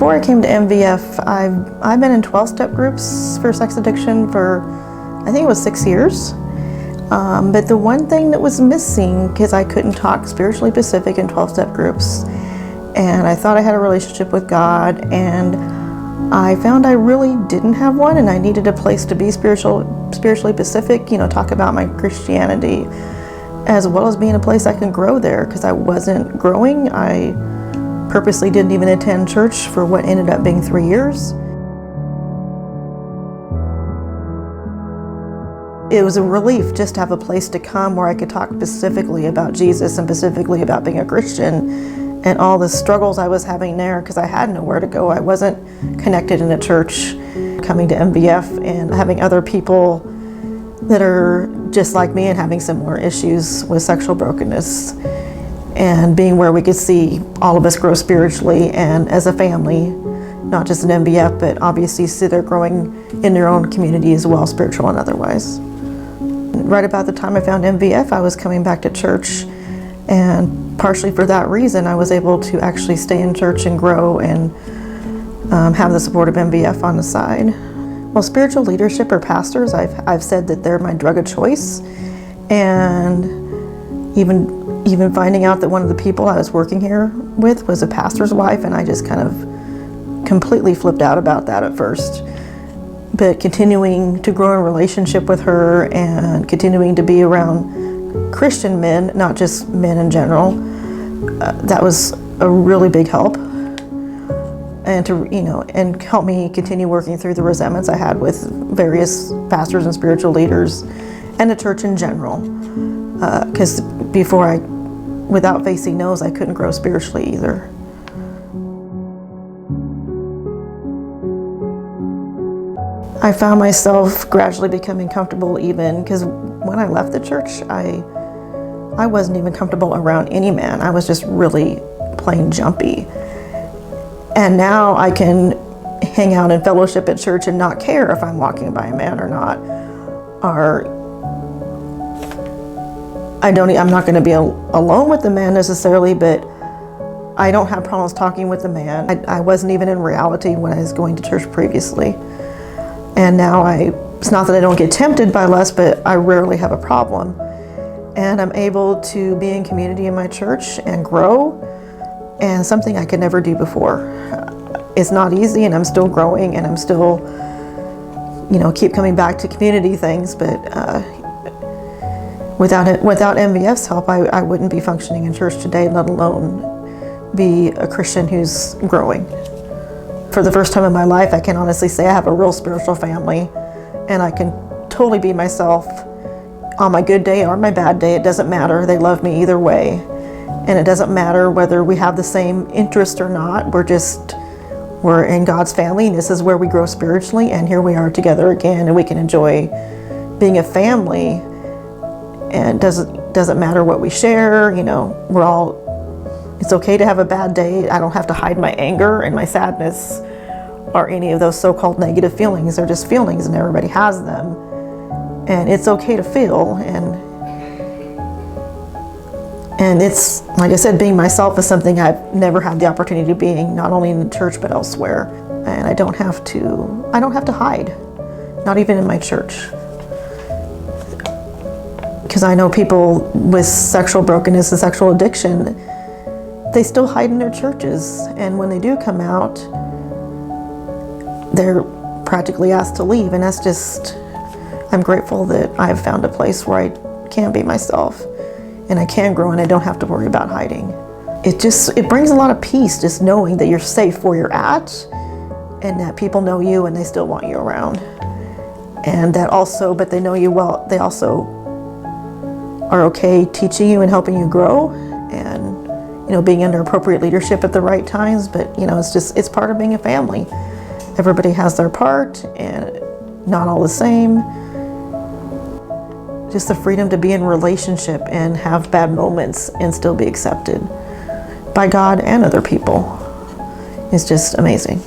Before I came to MVF, I've been in 12-step groups for sex addiction for, I think it was 6 years. But the one thing that was missing, because I couldn't talk spiritually specific in 12-step groups, and I thought I had a relationship with God, and I found I really didn't have one, and I needed a place to be spiritually specific, talk about my Christianity, as well as being a place I can grow there, because I wasn't growing. I purposely didn't even attend church for what ended up being 3 years. It was a relief just to have a place to come where I could talk specifically about Jesus and specifically about being a Christian and all the struggles I was having there, because I had nowhere to go. I wasn't connected in a church. Coming to MVF and having other people that are just like me and having similar issues with sexual brokenness, and being where we could see all of us grow spiritually and as a family, not just in MVF, but obviously see they're growing in their own community as well, spiritual and otherwise. Right about the time I found MVF, I was coming back to church, and partially for that reason, I was able to actually stay in church and grow and have the support of MVF on the side. Well, spiritual leadership or pastors, I've said that they're my drug of choice, and even finding out that one of the people I was working here with was a pastor's wife, and I just kind of completely flipped out about that at first. But continuing to grow in relationship with her and continuing to be around Christian men, not just men in general, that was a really big help. And to, and help me continue working through the resentments I had with various pastors and spiritual leaders and the church in general. Because before without facing those, I couldn't grow spiritually either. I found myself gradually becoming comfortable, even because when I left the church, I wasn't even comfortable around any man. I was just really plain jumpy. And now I can hang out in fellowship at church and not care if I'm walking by a man or not. Or I'm not going to be alone with the man necessarily, but I don't have problems talking with the man. I wasn't even in reality when I was going to church previously. And now it's not that I don't get tempted by lust, but I rarely have a problem. And I'm able to be in community in my church and grow, and something I could never do before. It's not easy, and I'm still growing, and I'm still, keep coming back to community things, but without MVF's help, I wouldn't be functioning in church today, let alone be a Christian who's growing. For the first time in my life, I can honestly say I have a real spiritual family, and I can totally be myself on my good day or my bad day. It doesn't matter. They love me either way. And it doesn't matter whether we have the same interest or not. We're in God's family, and this is where we grow spiritually, and here we are together again, and we can enjoy being a family. And doesn't matter what we share, it's okay to have a bad day. I don't have to hide my anger and my sadness or any of those so-called negative feelings. They're just feelings, and everybody has them. And it's okay to feel, and it's, like I said, being myself is something I've never had the opportunity of being, not only in the church, but elsewhere. And I don't have to hide, not even in my church. Because I know people with sexual brokenness and sexual addiction, they still hide in their churches. And when they do come out, they're practically asked to leave. And that's just, I'm grateful that I've found a place where I can be myself. And I can grow, and I don't have to worry about hiding. It brings a lot of peace, just knowing that you're safe where you're at, and that people know you and they still want you around. And that also, but they know you well, they also are okay teaching you and helping you grow, and being under appropriate leadership at the right times. But it's part of being a family. Everybody has their part, and not all the same. Just the freedom to be in relationship and have bad moments and still be accepted by God and other people is just amazing.